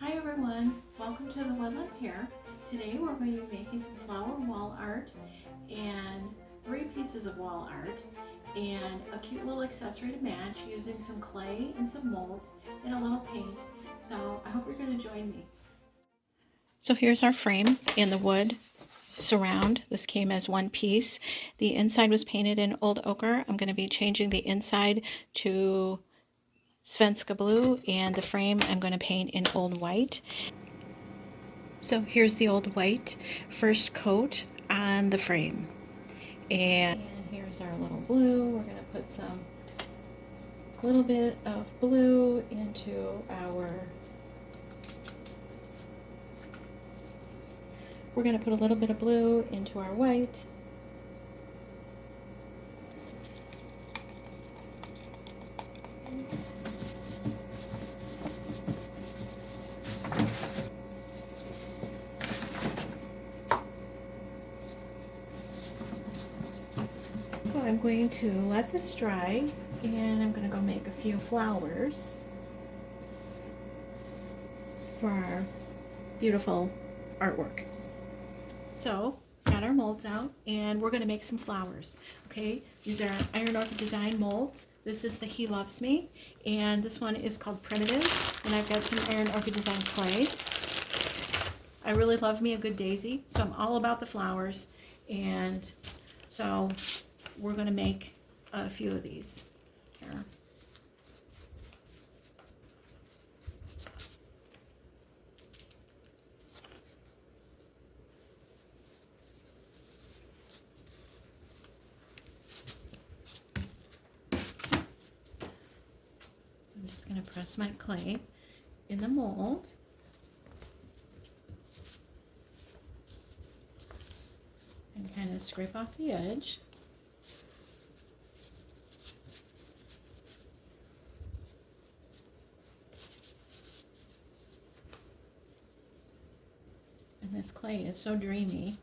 Hi everyone, welcome to the Woodland Pear. Today we're going to be making some flower wall art and 3 pieces of wall art and a cute little accessory to match using some clay and some molds and a little paint. So I hope you're going to join me. So here's our frame and the wood surround. This came as one piece. The inside was painted in old ochre. I'm going to be changing the inside to Svenska blue, and the frame I'm going to paint in old white. So here's the old white first coat on the frame. And here's our little blue. We're going to put some little bit of blue into we're going to put a little bit of blue into our white. So I'm going to let this dry, and I'm going to go make a few flowers for our beautiful artwork. So, got our molds out, and we're going to make some flowers. Okay, these are Iron Orchid Design molds. This is the He Loves Me, and this one is called Primitive, and I've got some Iron Orchid Design clay. I really love me a good daisy, so I'm all about the flowers, and so we're going to make a few of these here. I'm just going to press my clay in the mold. And kind of scrape off the edge. And this clay is so dreamy.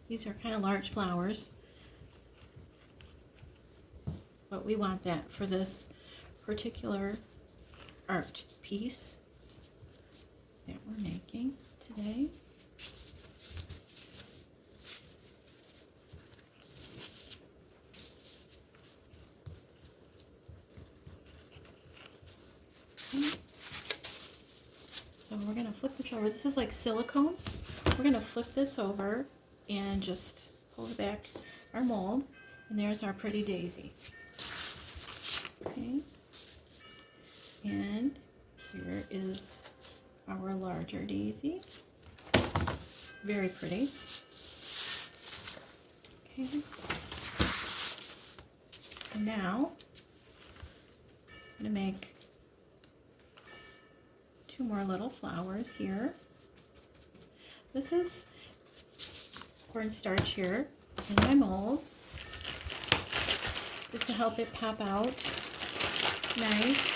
These are kind of large flowers, but we want that for this particular art piece that we're making today. Okay. So we're going to flip this over. This is like silicone. We're going to flip this over and just pull back our mold, and there's our pretty daisy. Okay, and here is our larger daisy. Very pretty. Okay, and now I'm going to make 2 more little flowers here. This is cornstarch here in my mold, just to help it pop out nice.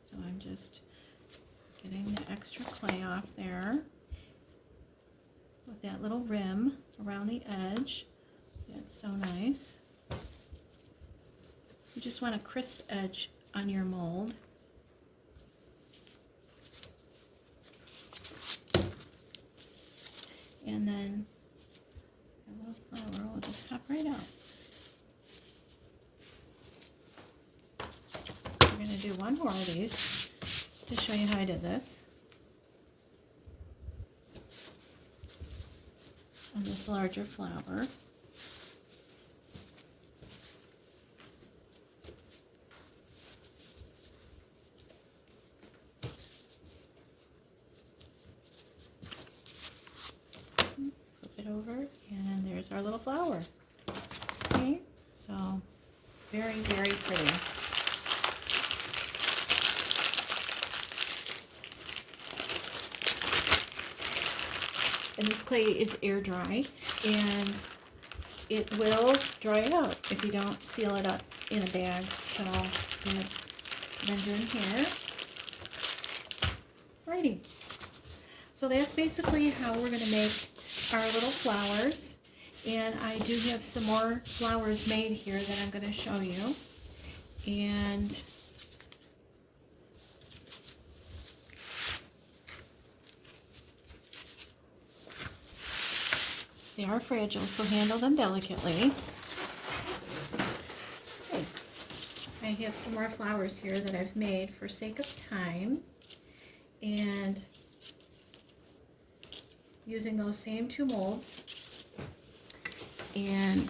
So I'm just getting the extra clay off there with that little rim around the edge. That's so nice. You just want a crisp edge on your mold. And then a little flower will just pop right out. We're going to do 1 more of these to show you how I did this. On this larger flower. Over, and there's our little flower. Okay, so very, very pretty. and this clay is air dry, and it will dry out if you don't seal it up in a bag. So that's what I'm doing here. Alrighty. So that's basically how we're going to make our little flowers. And I do have some more flowers made here that I'm going to show you. And they are fragile, so handle them delicately. Okay. I have some more flowers here that I've made for sake of time. And using those same 2 molds. And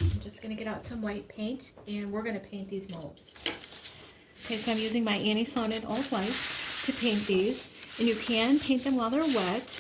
I'm just going to get out some white paint, and we're going to paint these molds. Okay, so I'm using my anti-slanted old white to paint these, and you can paint them while they're wet.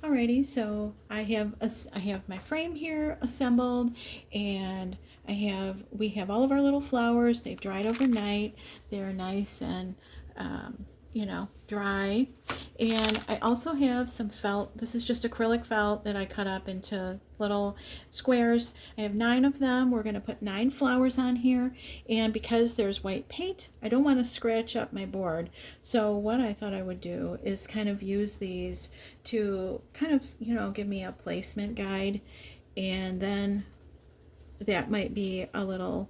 Alrighty, so I have my frame here assembled, and we have all of our little flowers. They've dried overnight. They're nice and dry. And I also have some felt. This is just acrylic felt that I cut up into little squares. I have 9 of them. We're going to put 9 flowers on here, and because there's white paint, I don't want to scratch up my board. So what I thought I would do is kind of use these to kind of, give me a placement guide, and then that might be a little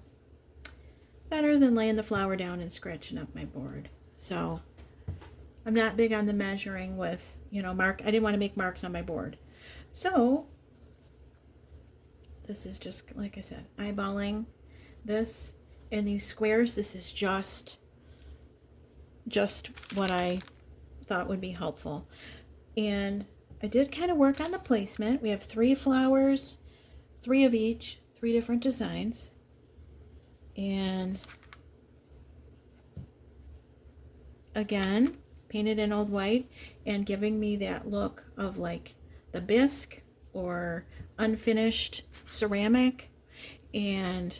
better than laying the flower down and scratching up my board. So I'm not big on the measuring with, mark. I didn't want to make marks on my board. So this is just, like I said, eyeballing this and these squares. This is just what I thought would be helpful. And I did kind of work on the placement. We have 3 flowers, 3 of each, 3 different designs. And again, painted in old white and giving me that look of like the bisque or unfinished ceramic. And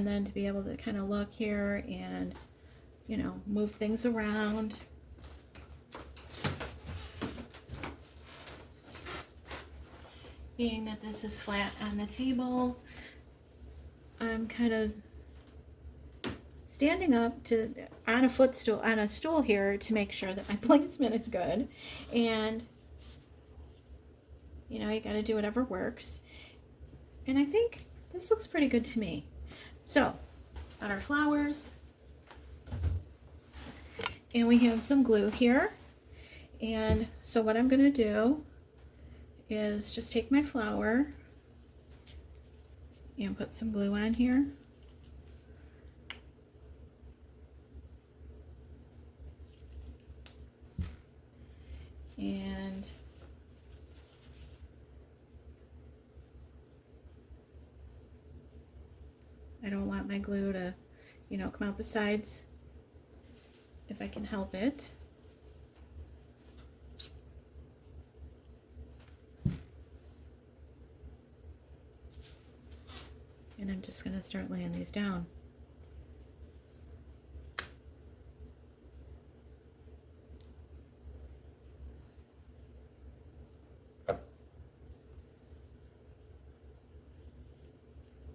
then to be able to kind of look here and move things around. Being that this is flat on the table, I'm kind of standing up on a stool here to make sure that my placement is good. And you got to do whatever works. And I think this looks pretty good to me. So, got our flowers, and we have some glue here. And so what I'm going to do is just take my flower and put some glue on here. And I don't want my glue to, come out the sides if I can help it. And I'm just going to start laying these down.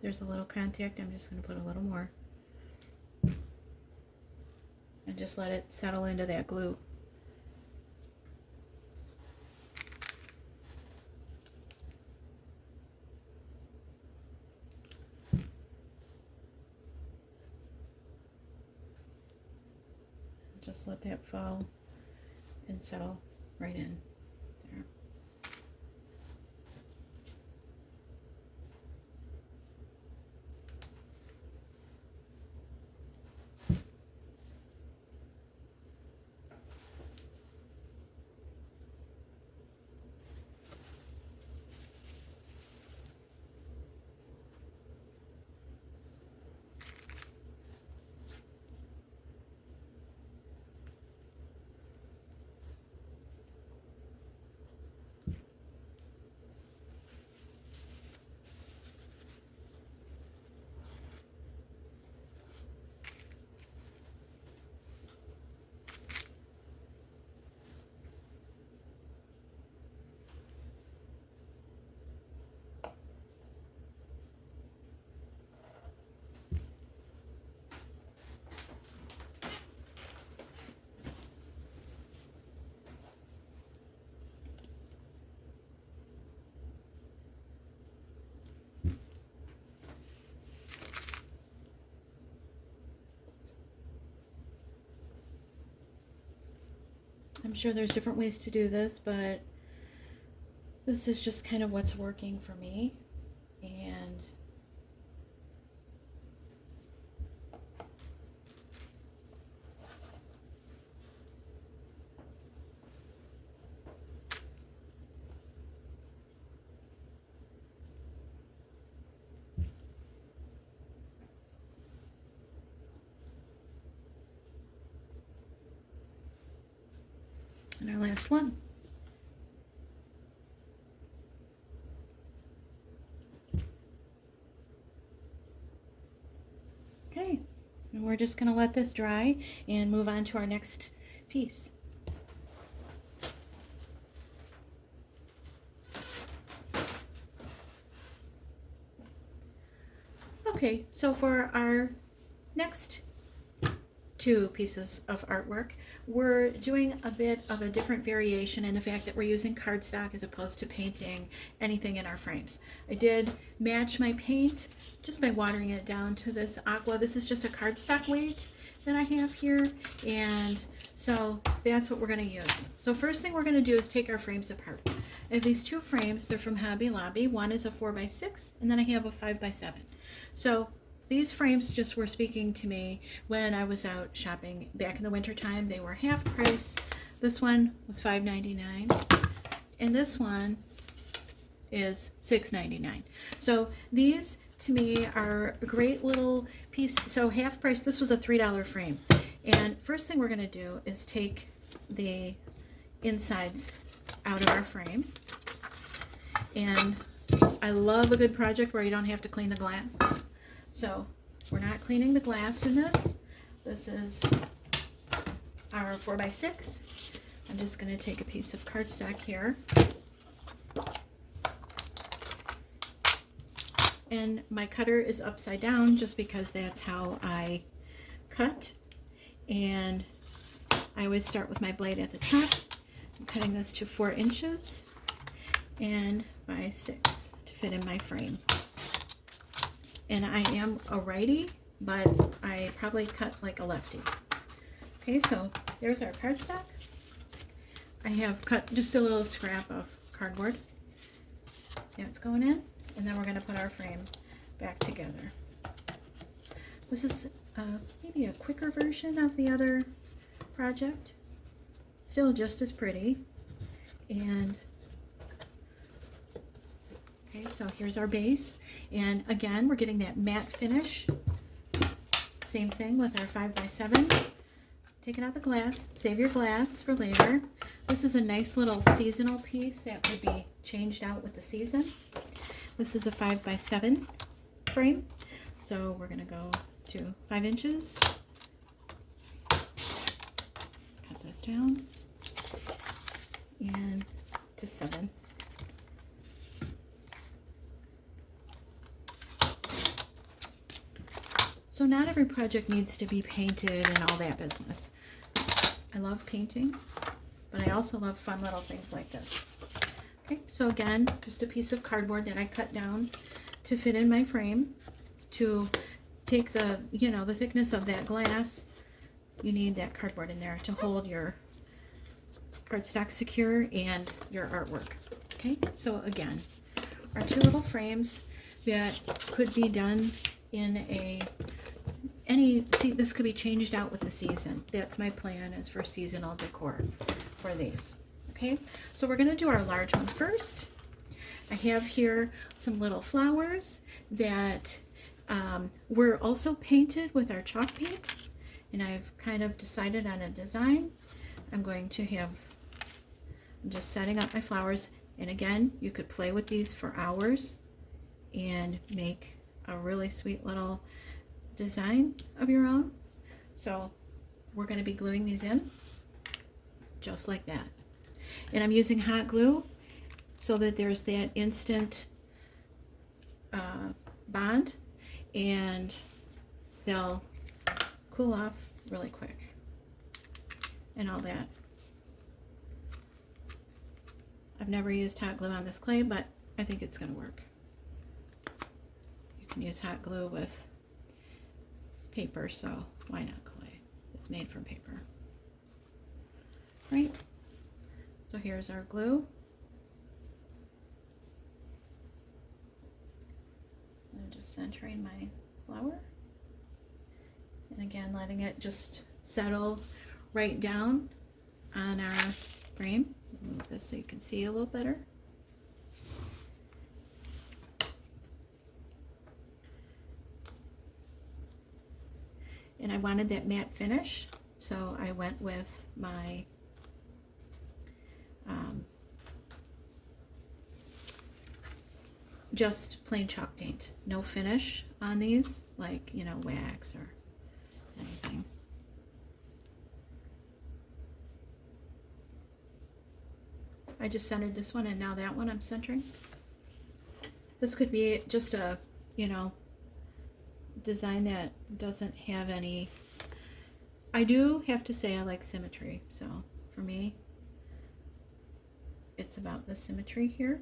There's a little contact. I'm just going to put a little more. And just let it settle into that glue. just let that fall and settle right in there. I'm sure there's different ways to do this, but this is just kind of what's working for me. And our last one. Okay, and we're just going to let this dry and move on to our next piece. Okay, so for our next two pieces of artwork, we're doing a bit of a different variation in the fact that we're using cardstock as opposed to painting anything in our frames. I did match my paint just by watering it down to this aqua. This is just a cardstock weight that I have here, and so that's what we're going to use. So first thing we're going to do is take our frames apart. I have these two frames. They're from Hobby Lobby. One is a 4x6, and then I have a 5x7. So these frames just were speaking to me when I was out shopping back in the winter time. They were half price. This one was $5.99, and this one is $6.99. So these to me are a great little piece. So half price, this was a $3 frame. And first thing we're going to do is take the insides out of our frame. And I love a good project where you don't have to clean the glass. So we're not cleaning the glass in this. This is our 4x6. I'm just going to take a piece of cardstock here. And my cutter is upside down just because that's how I cut. And I always start with my blade at the top. I'm cutting this to 4 inches and by 6 to fit in my frame. And I am a righty, but I probably cut like a lefty. Okay, so there's our cardstock. I have cut just a little scrap of cardboard. That's going in, and then we're going to put our frame back together. This is maybe a quicker version of the other project. Still just as pretty. And okay, so here's our base, and again we're getting that matte finish. Same thing with our 5x7. Taking out the glass, save your glass for later. This is a nice little seasonal piece that would be changed out with the season. This is a 5x7 frame, so we're going to go to 5 inches. Cut this down and to 7. So not every project needs to be painted and all that business. I love painting, but I also love fun little things like this. Okay, so again, just a piece of cardboard that I cut down to fit in my frame to take the, the thickness of that glass you need that cardboard in there to hold your cardstock secure and your artwork. Okay, so again, our two little frames that could be done in see, this could be changed out with the season. That's my plan, is for seasonal decor for these. Okay, so we're going to do our large one first. I have here some little flowers that were also painted with our chalk paint, and I've kind of decided on a design. I'm just setting up my flowers, and again, you could play with these for hours and make a really sweet little design of your own. So we're going to be gluing these in just like that, and I'm using hot glue so that there's that instant bond, and they'll cool off really quick and all that. I've never used hot glue on this clay, but I think it's going to work. You can use hot glue with paper, so why not clay? It's made from paper. Right? So here's our glue. I'm just centering my flower. And again, letting it just settle right down on our frame. Move this so you can see a little better. And I wanted that matte finish, so I went with my just plain chalk paint. No finish on these, like, you know, wax or anything. I just centered this one, and now that one I'm centering. This could be just a, you know, design that doesn't have any. I do have to say I like symmetry, so for me it's about the symmetry here,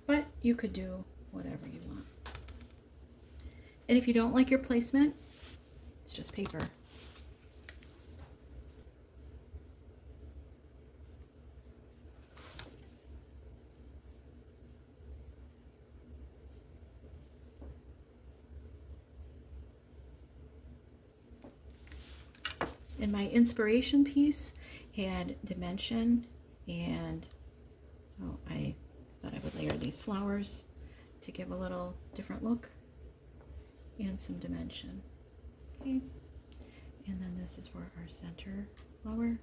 but you could do whatever you want. And if you don't like your placement, it's just paper. And my inspiration piece had dimension, and so I thought I would layer these flowers to give a little different look and some dimension. Okay, and then this is for our center flower.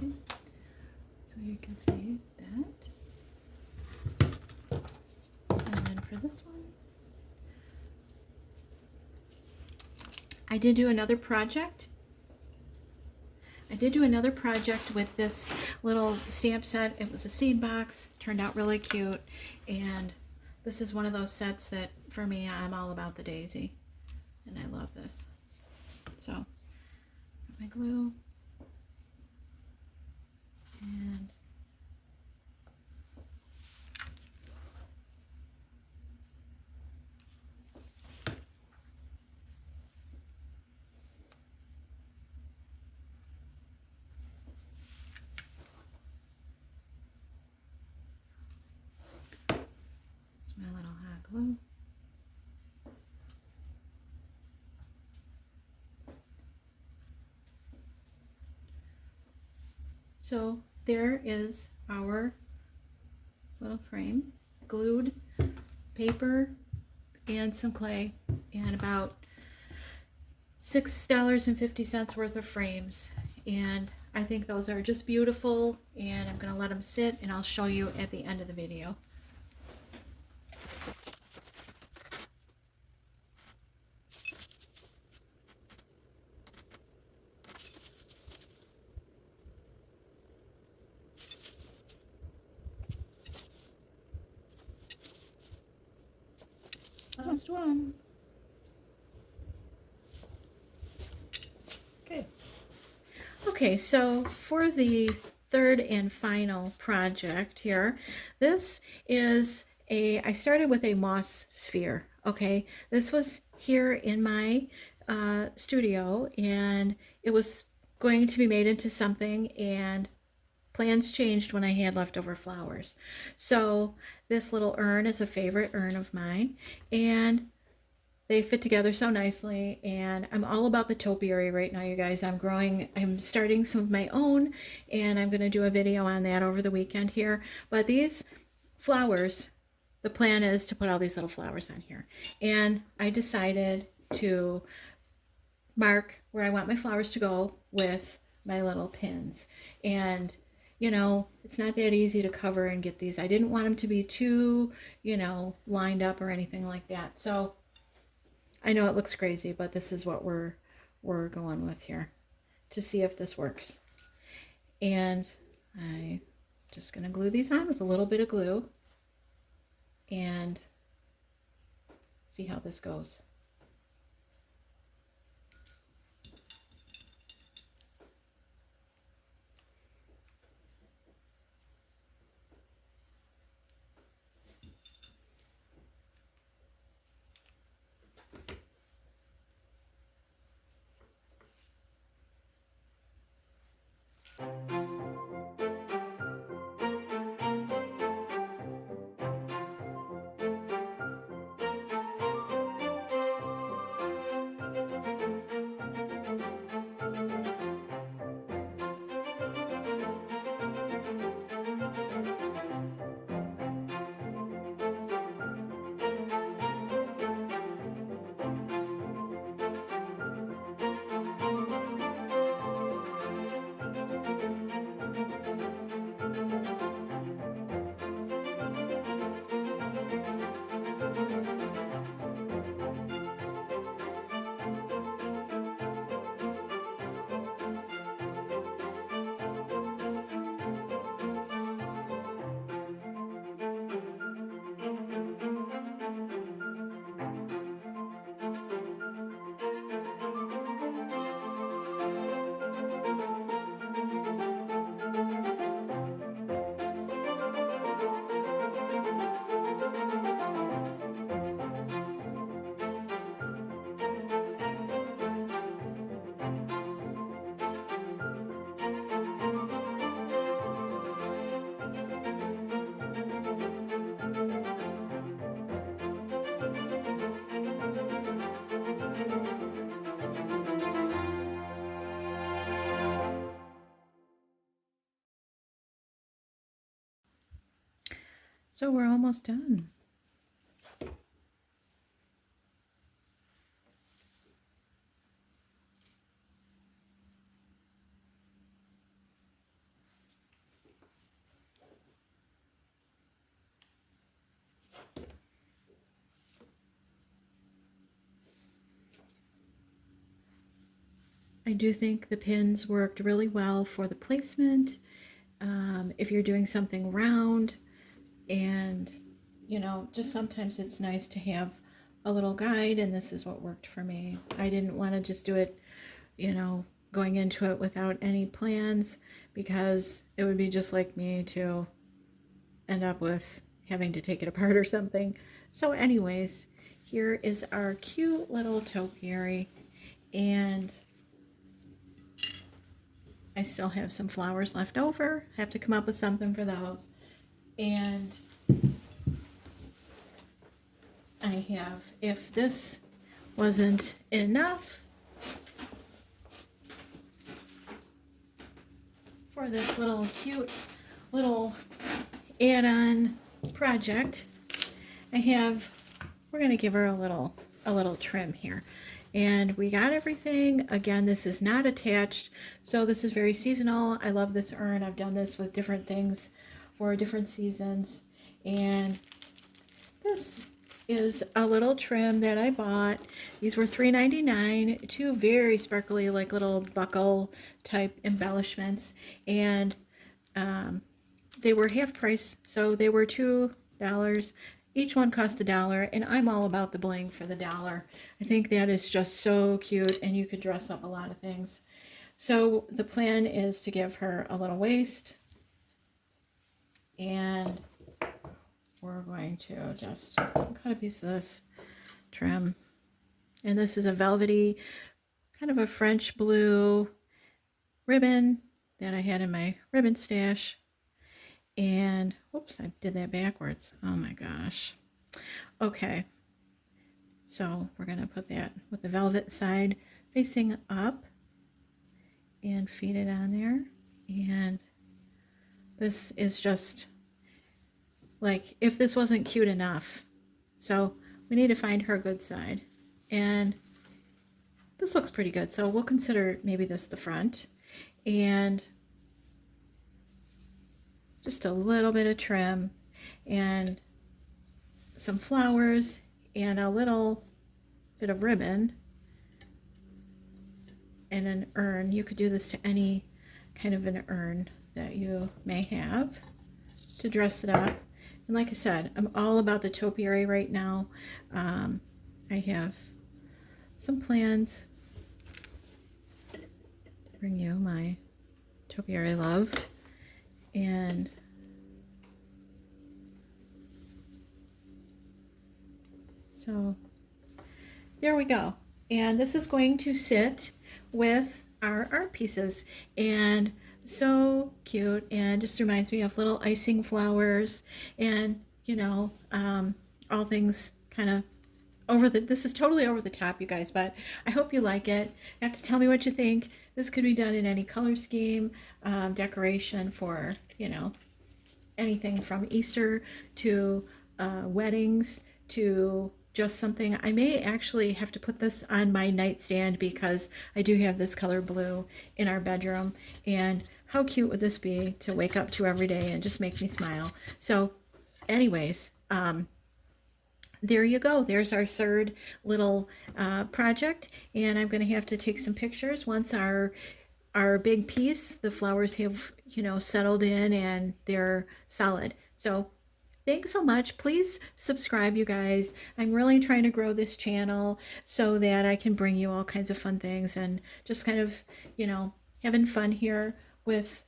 Okay. So you can see that. And then for this one, I did do another project. With this little stamp set. It was a seed box, turned out really cute, and this is one of those sets that, for me, I'm all about the daisy, and I love this. So, my glue. And it's my little hot glue. So there is our little frame, glued, paper, and some clay, and about $6.50 worth of frames. And I think those are just beautiful, and I'm going to let them sit, and I'll show you at the end of the video. Last one. Okay, so for the third and final project here. This is I started with a moss sphere, okay? This was here in my studio, and it was going to be made into something, and plans changed when I had leftover flowers. So this little urn is a favorite urn of mine, and they fit together so nicely, and I'm all about the topiary right now, you guys. I'm starting some of my own, and I'm going to do a video on that over the weekend here. But these flowers, the plan is to put all these little flowers on here. And I decided to mark where I want my flowers to go with my little pins. And you know, it's not that easy to cover and get these. I didn't want them to be too, lined up or anything like that. So I know it looks crazy, but this is what we're going with here to see if this works. And I'm just going to glue these on with a little bit of glue and see how this goes. So we're almost done. I do think the pins worked really well for the placement. If you're doing something round, and just sometimes it's nice to have a little guide, and this is what worked for me. I didn't want to just do it, going into it without any plans, because it would be just like me to end up with having to take it apart or something. So anyways, here is our cute little topiary, and I still have some flowers left over. I have to come up with something for those. And I have, if this wasn't enough for this little cute little add-on project, we're going to give her a little trim here. And we got everything. Again, this is not attached, so this is very seasonal. I love this urn. I've done this with different things for different seasons. And this is a little trim that I bought. These were $3.99, two very sparkly, like little buckle type embellishments. And they were half price, so they were $2. Each one cost $1, and I'm all about the bling for the dollar. I think that is just so cute, and you could dress up a lot of things. So the plan is to give her a little waist, And we're going to just cut a piece of this trim. And this is a velvety, kind of a French blue ribbon that I had in my ribbon stash. And whoops, I did that backwards. Oh my gosh. Okay, so we're going to put that with the velvet side facing up and feed it on there. And this is just like, if this wasn't cute enough. So we need to find her good side. And this looks pretty good. So we'll consider maybe this the front. And just a little bit of trim and some flowers and a little bit of ribbon and an urn. You could do this to any kind of an urn that you may have to dress it up. And like I said, I'm all about the topiary right now. I have some plans to bring you my topiary love. And so there we go. And this is going to sit with our art pieces. And so cute, and just reminds me of little icing flowers and, you know, all things kind of over the, this is totally over the top, you guys, but I hope you like it. You have to tell me what you think. This could be done in any color scheme, decoration for, you know, anything from Easter to weddings to just something. I may actually have to put this on my nightstand because I do have this color blue in our bedroom. And how cute would this be to wake up to every day and just make me smile? So anyways, there you go. There's our third little project. And I'm going to have to take some pictures once our big piece, the flowers have, you know, settled in and they're solid. So thanks so much. Please subscribe, you guys. I'm really trying to grow this channel so that I can bring you all kinds of fun things and just kind of, you know, having fun here with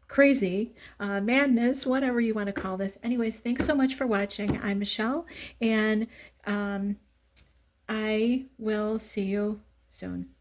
crazy madness, whatever you want to call this. Anyways, thanks so much for watching. I'm Michelle, and I will see you soon.